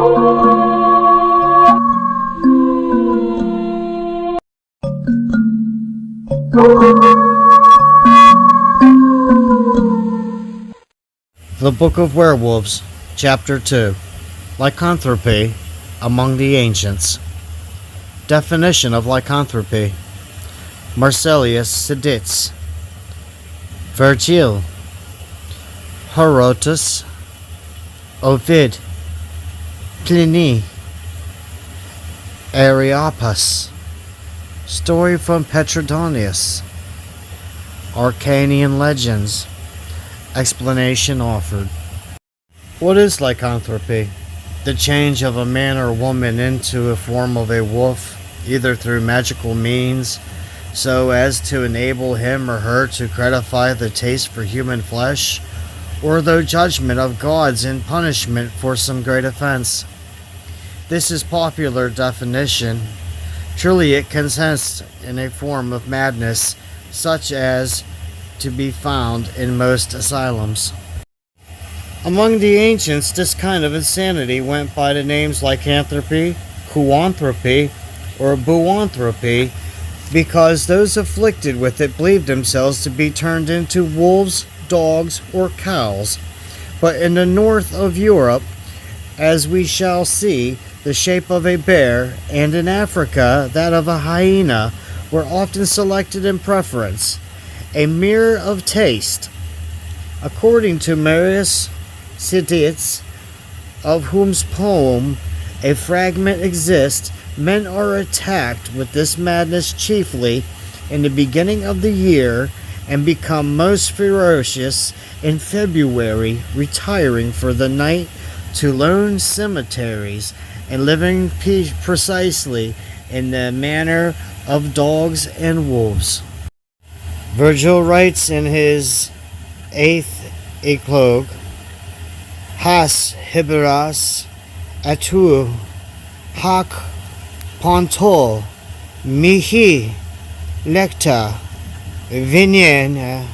The Book of Werewolves, Chapter 2, Lycanthropy among the Ancients. Definition of lycanthropy. Marcellius Seditz, Virgil, Herodotus, Ovid, Pliny, Areopagus. Story from Petrodonius. Arcanian legends. Explanation offered. What is lycanthropy? The change of a man or woman into a form of a wolf, either through magical means, so as to enable him or her to gratify the taste for human flesh, or the judgment of gods in punishment for some great offense. This is popular definition. Truly it consists in a form of madness, such as to be found in most asylums. Among the ancients, this kind of insanity went by the names lycanthropy, kuanthropy, or buanthropy, because those afflicted with it believed themselves to be turned into wolves, dogs, or cows. But in the north of Europe, as we shall see, the shape of a bear, and in Africa that of a hyena, were often selected in preference. A mirror of taste. According to Marius Seditz, of whose poem a fragment exists, men are attacked with this madness chiefly in the beginning of the year, and become most ferocious in February, retiring for the night to lone cemeteries, and living precisely in the manner of dogs and wolves. Virgil writes in his 8th Eclogue, Has Hiberas atu hac pontol mihi lecta venien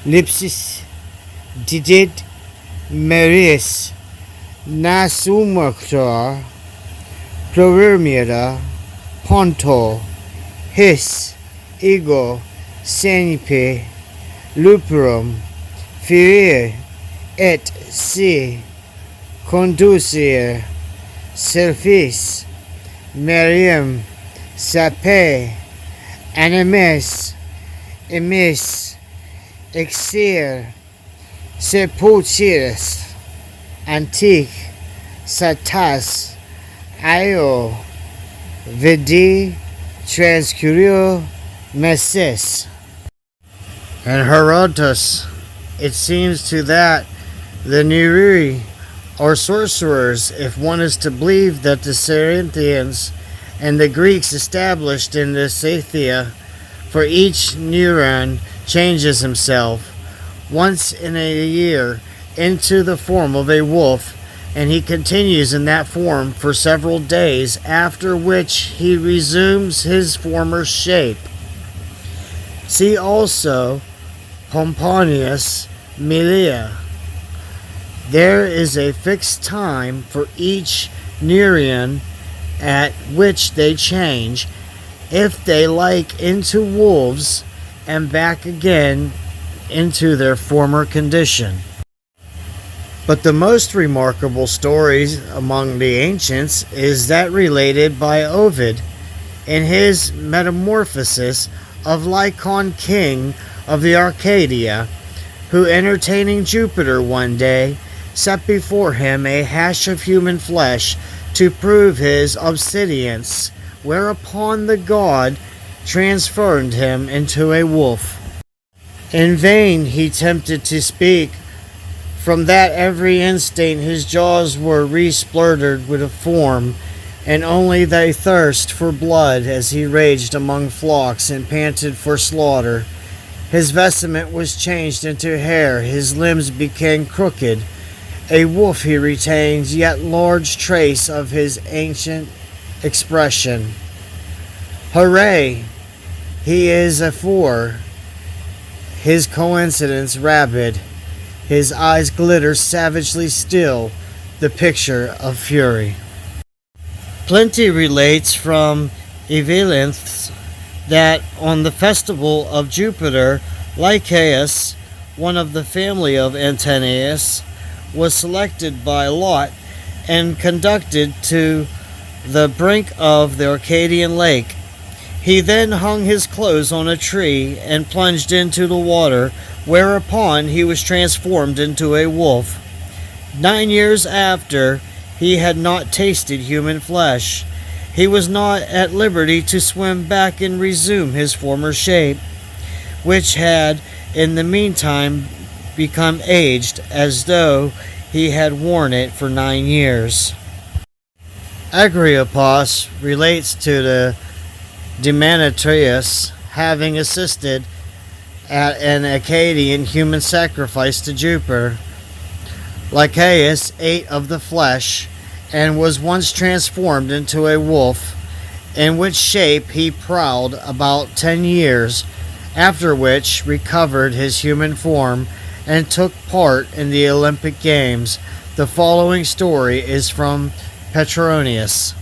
lipsis didid meris nasumactor provermida ponto his ego Senipe luperum ferir et si conducere selfis merium sape animes emis exir sepulchres antique satas io vidi transcurio messis. And Herodotus, it seems to that the Nerui, or sorcerers, if one is to believe that the Cerinthians and the Greeks established in the Scythia, for each Neuron changes himself once in a year into the form of a wolf, and he continues in that form for several days, after which he resumes his former shape. See also Pomponius Melia. There is a fixed time for each Nerean at which they change, if they like, into wolves, and back again into their former condition. But the most remarkable story among the ancients is that related by Ovid in his Metamorphosis of Lycon, king of the Arcadia, who, entertaining Jupiter one day, set before him a hash of human flesh to prove his obedience, whereupon the god transformed him into a wolf. In vain he tempted to speak, from that every instant his jaws were respluttered with a form, and only they thirst for blood as he raged among flocks and panted for slaughter. His vestment was changed into hair, his limbs became crooked. A wolf he retains, yet large trace of his ancient expression. Hooray! He is a four. His coincidence rabid. His eyes glitter savagely still. the picture of fury. Plenty relates from Evelynth that on the festival of Jupiter, Lycaeus, one of the family of Antinous, was selected by lot and conducted to the brink of the Arcadian lake. He then hung his clothes on a tree and plunged into the water, whereupon he was transformed into a wolf. 9 years after, he had not tasted human flesh. He was not at liberty to swim back and resume his former shape, which had in the meantime become aged, as though he had worn it for 9 years. Agrippus relates to the Demetrius having assisted at an Acadian human sacrifice to Jupiter. Lycaeus ate of the flesh and was once transformed into a wolf, in which shape he prowled about 10 years, after which recovered his human form and took part in the Olympic Games. The following story is from Petronius.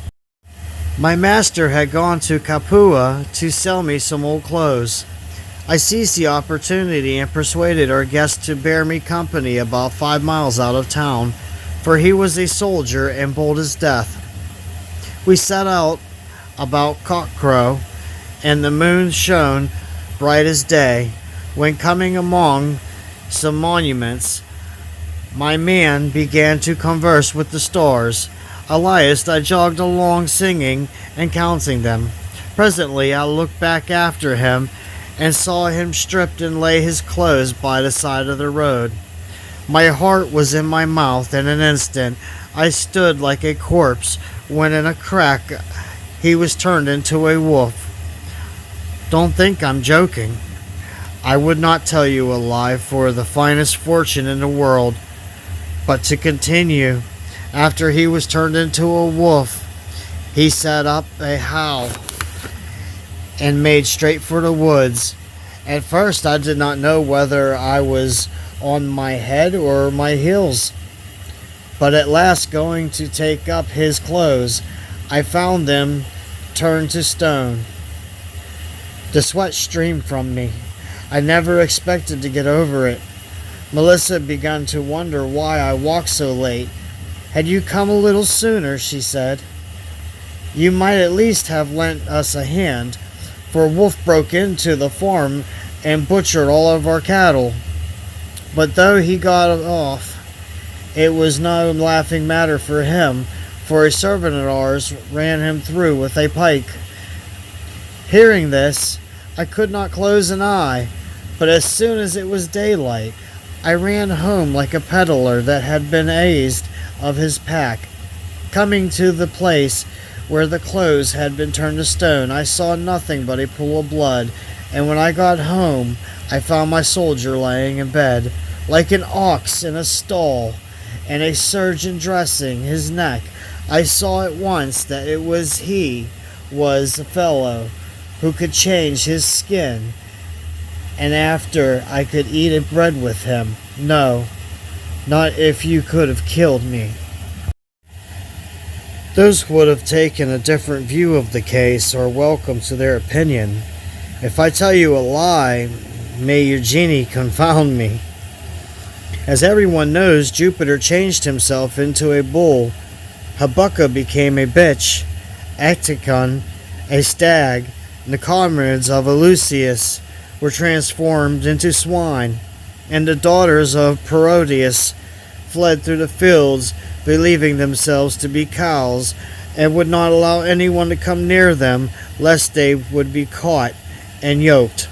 My master had gone to Capua to sell me some old clothes. I seized the opportunity and persuaded our guest to bear me company about 5 miles out of town, for he was a soldier and bold as death. We set out about cockcrow, and the moon shone bright as day, when coming among some monuments, my man began to converse with the stars. Elias, I jogged along singing and counting them. Presently I looked back after him and saw him stripped and lay his clothes by the side of the road. My heart was in my mouth in an instant. I stood like a corpse when in a crack he was turned into a wolf. Don't think I'm joking. I would not tell you a lie for the finest fortune in the world. But to continue, after he was turned into a wolf, he set up a howl and made straight for the woods. At first I did not know whether I was on my head or my heels. But at last, going to take up his clothes, I found them turned to stone. The sweat streamed from me. I never expected to get over it. Melissa began to wonder why I walked so late. Had you come a little sooner, she said, you might at least have lent us a hand, for a wolf broke into the farm and butchered all of our cattle. But though he got off, it was no laughing matter for him, for a servant of ours ran him through with a pike. Hearing this, I could not close an eye, but as soon as it was daylight, I ran home like a peddler that had been eased of his pack. Coming to the place where the clothes had been turned to stone, I saw nothing but a pool of blood, and when I got home, I found my soldier laying in bed, like an ox in a stall, and a surgeon dressing his neck. I saw at once that it was he was a fellow who could change his skin, and after I could eat a bread with him. No, not if you could have killed me. Those who would have taken a different view of the case are welcome to their opinion. If I tell you a lie, may your genie confound me. As everyone knows, Jupiter changed himself into a bull, Habakkuk became a bitch, Acticon a stag, and the comrades of Eleusis were transformed into swine, and the daughters of Parodius fled through the fields, believing themselves to be cows, and would not allow anyone to come near them, lest they would be caught and yoked.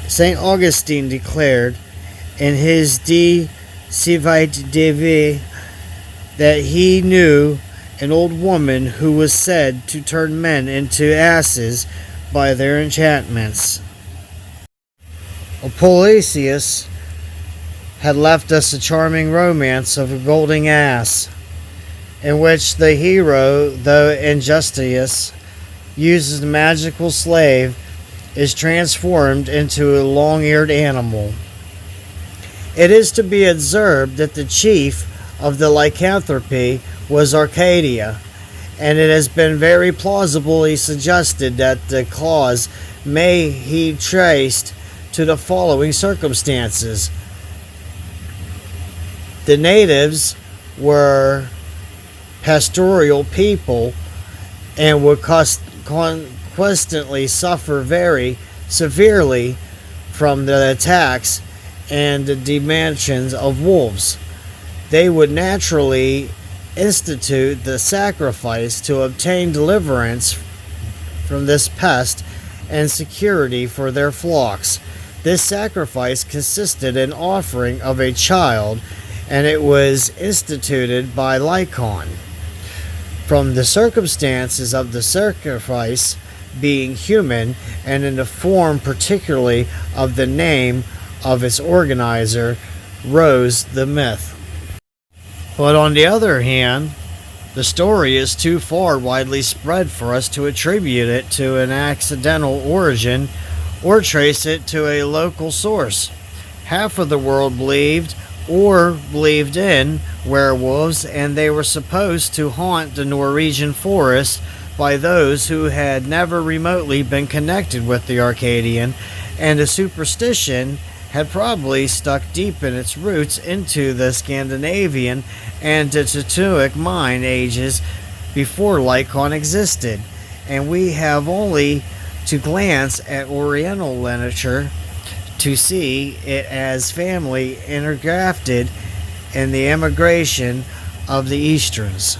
St. Augustine declared in his De Civite Dei that he knew an old woman who was said to turn men into asses by their enchantments. Apollosius had left us a charming romance of a golden ass, in which the hero, though industrious, uses the magical slave, is transformed into a long-eared animal. It is to be observed that the chief of the lycanthropy was Arcadia, and it has been very plausibly suggested that the clause may be traced to the following circumstances. The natives were pastoral people and would constantly suffer very severely from the attacks and the demands of wolves. They would naturally institute the sacrifice to obtain deliverance from this pest and security for their flocks. This sacrifice consisted in offering of a child, and it was instituted by Lycon. From the circumstances of the sacrifice being human, and in the form particularly of the name of its organizer, rose the myth. But on the other hand, the story is too far widely spread for us to attribute it to an accidental origin or trace it to a local source. Half of the world believed in werewolves, and they were supposed to haunt the Norwegian forests by those who had never remotely been connected with the Arcadian, and the superstition had probably stuck deep in its roots into the Scandinavian and the Teutonic Mine ages before Lycon existed, and we have only to glance at Oriental literature to see it as family intergrafted in the emigration of the Easterns.